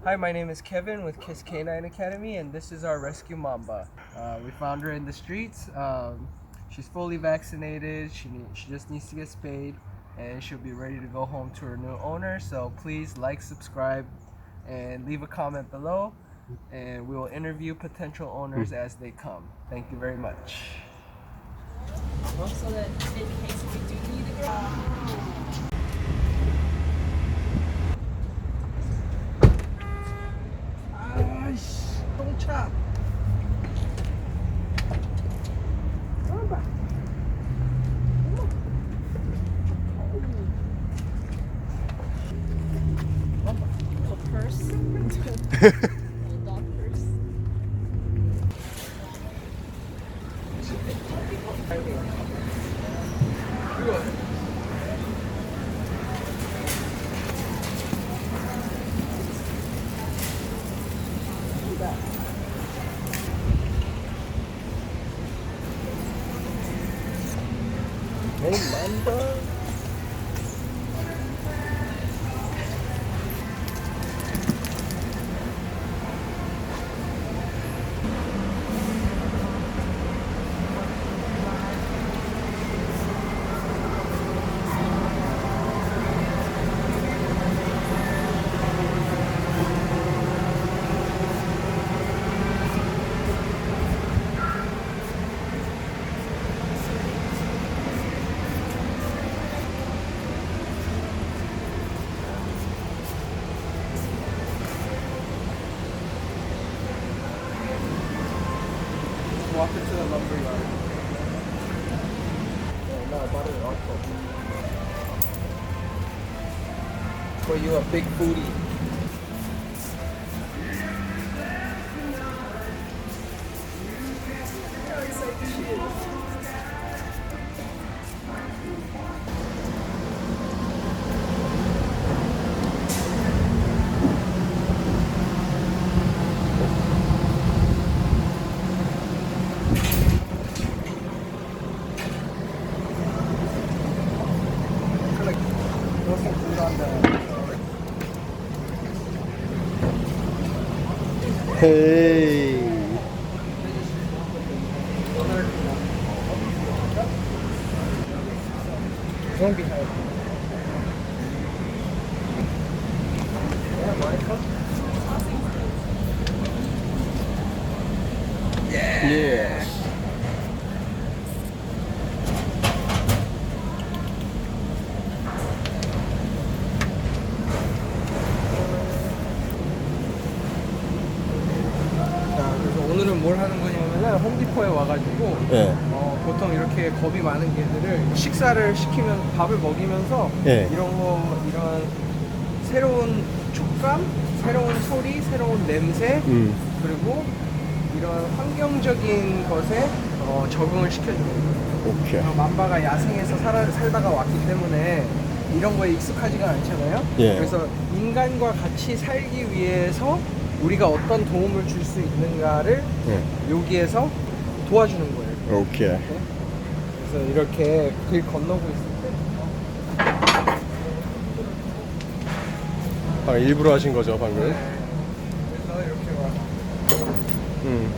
Hi, my name is Kevin with Kiss Canine Academy, and this is our rescue Mamba. We found her in the streets. She's fully vaccinated. She just needs to get spayed, and she'll be ready to go home to her new owner. So please like, subscribe, and leave a comment below, and we will interview potential owners as they come. Thank you very much. So that in case we do need a girl. Don't chop. Little purse. Little dog purse. Hey, Mamba. Walk into the lumber yard. No, about it also. For you, a big foodie. Like, throw some food on the. Hey. Don't be high. Yeah. 자, 그래서 오늘은 뭘 하는 거냐면은 홈디포에 와가지고 예. 보통 이렇게 겁이 많은 개들을 식사를 시키면 밥을 먹이면서 예. 이런 새로운 촉감, 새로운 소리, 새로운 냄새 그리고 이런 환경적인 것에 적응을 시켜줘요. 오케이. 만바가 야생에서 살다가 왔기 때문에 이런 거에 익숙하지가 않잖아요. 예. 그래서 인간과 같이 살기 위해서 우리가 어떤 도움을 줄 수 있는가를 예. 여기에서 도와주는 거예요. 오케이. 그래서 이렇게 길 건너고 있을 때 아, 일부러 하신 거죠, 방금? 그래서 이렇게 와. 음.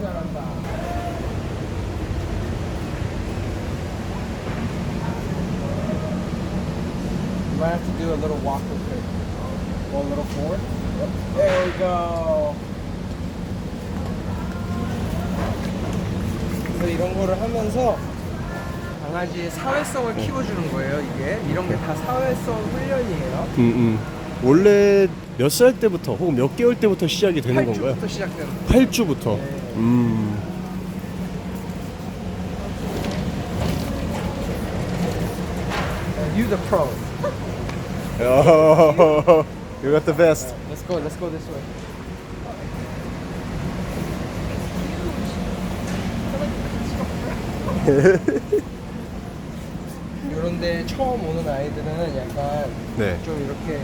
잘한다. You might have to do a little walk with it. Go a little forward. Yep. There we go. 그래서 이런 거를 하면서 강아지의 사회성을 키워주는 거예요. 이게 이런 게 다 사회성 훈련이에요. 원래 몇 살 때부터 혹은 몇 개월 때부터 시작이 되는 건가요? 8주부터 시작되는 거예요. 8주부터. 네. You the pro. Oh, you got the best. Let's go this way. 이런데 처음 오는 아이들은 약간 네. 좀 이렇게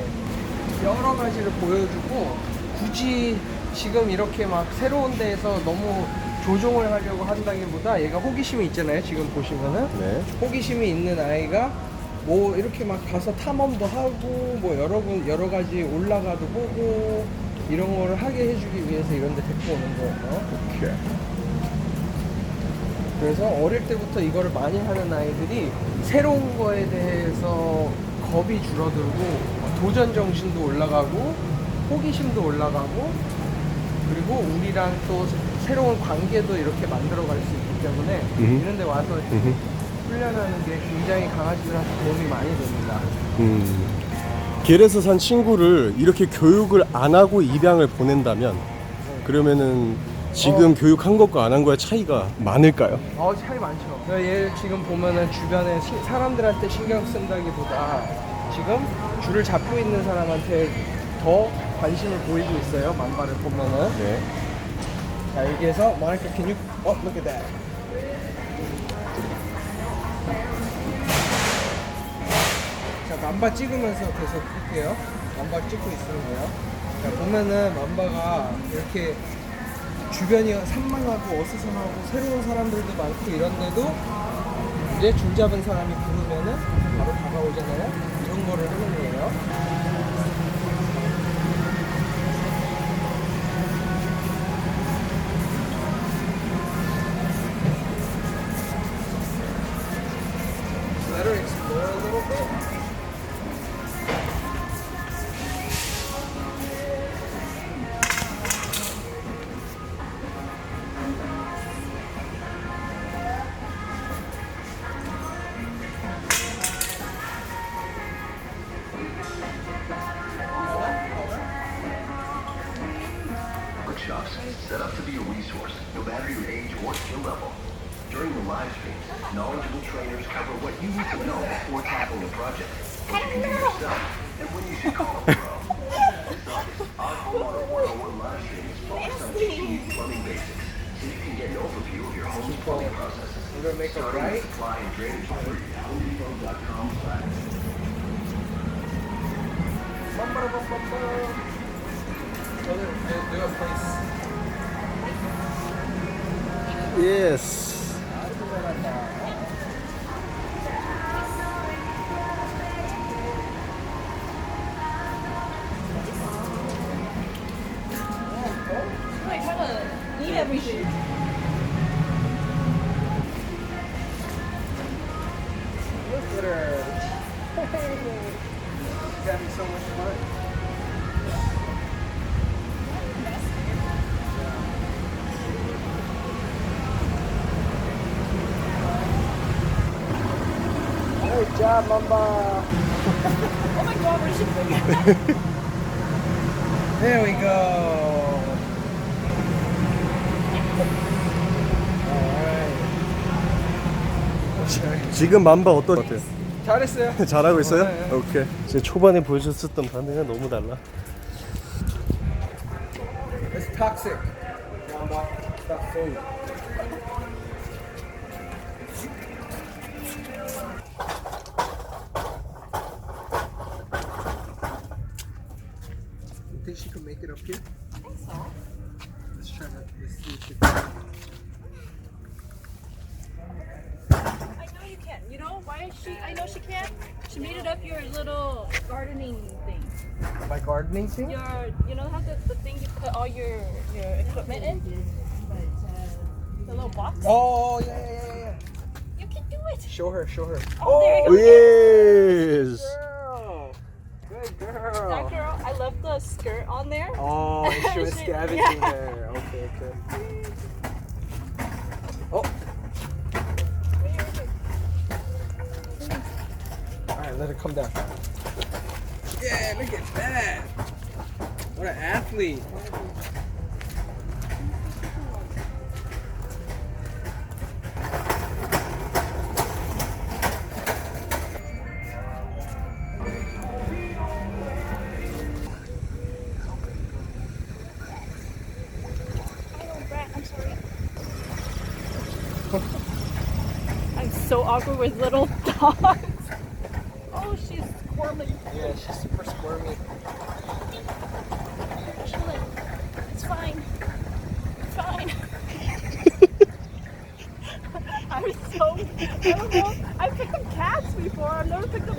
여러 가지를 보여주고 굳이 지금 이렇게 막 새로운 데에서 너무 조종을 하려고 한다기보다 얘가 호기심이 있잖아요. 지금 보시면은 네. 호기심이 있는 아이가 뭐 이렇게 막 가서 탐험도 하고 뭐 여러 가지 올라가도 보고 이런 거를 하게 해주기 위해서 이런 데 데리고 오는 거예요. 오케이. 그래서 어릴 때부터 이거를 많이 하는 아이들이 새로운 거에 대해서 겁이 줄어들고 도전 정신도 올라가고 호기심도 올라가고 그리고 우리랑 또 새로운 관계도 이렇게 만들어 갈 수 있기 때문에 이런 데 와서 훈련하는 게 굉장히 강아지들한테 도움이 많이 됩니다. 길에서 산 친구를 이렇게 교육을 안 하고 입양을 보낸다면 그러면은 지금 교육한 것과 안 한 거의 차이가 많을까요? 차이 많죠. 얘 지금 보면은 주변에 사람들한테 신경 쓴다기보다 지금 줄을 잡고 있는 사람한테 더 관심을 보이고 있어요. 맘바를 보면은. 네. 자, 여기에서 Monica, can you? Look at that. 자, 맘바 찍으면서 계속 할게요. 맘바 찍고 있으면 돼요. 자, 보면은 맘바가 이렇게 주변이 산만하고 어수선하고 새로운 사람들도 많고 이런데도 이제 줄 잡은 사람이 부르면은 바로 다가오잖아요. 이런 거를 하는 거예요. Let her explore a little bit. Workshops set up to be a resource, no matter your age or skill level. During the live streams, knowledgeable trainers cover what you need to know before tackling a project, what you can do yourself, and when you should call a pro. This August, our Homeowner 101 live stream is focused on teaching you plumbing basics, so you can get an overview of your home's plumbing processes. I'm gonna make a Starting right. with supply and drainage free at homedepot.com/. Do a place. 예스. Like, trying to eat everything. Look at her. She's having so much fun. Good job, Mamba. Oh my god, where did she put it? There we go. Alright. 지금 맘바 어떤 것 같아요? 잘했어요. 잘하고 있어요? 네. 오케이. 제 초반에 보여줬었던 반응은 너무 달라. It's toxic. Mamba. Stop food. You think she can make it up here? I think so. Let's try that. Let's see if she can. I know you can. You know why I know she can? She made it up your little gardening thing. My gardening thing? You know how the thing you put all your equipment in? The little box? Oh, yeah. You can do it. Show her. Oh, there you go. 예스. Girl. Good That girl. girl, I love the skirt on there. Oh, she was She- scavenging yeah. there. Okay. Oh, alright, let her come down. Yeah, look at that. What an athlete. Oh, Brett, I'm sorry. I'm so awkward with little dogs. Oh, she's squirming. Yeah, she's super squirmy. Chilling. It's fine. It's fine. They're so, I don't know. I've picked up cats before. I've never picked up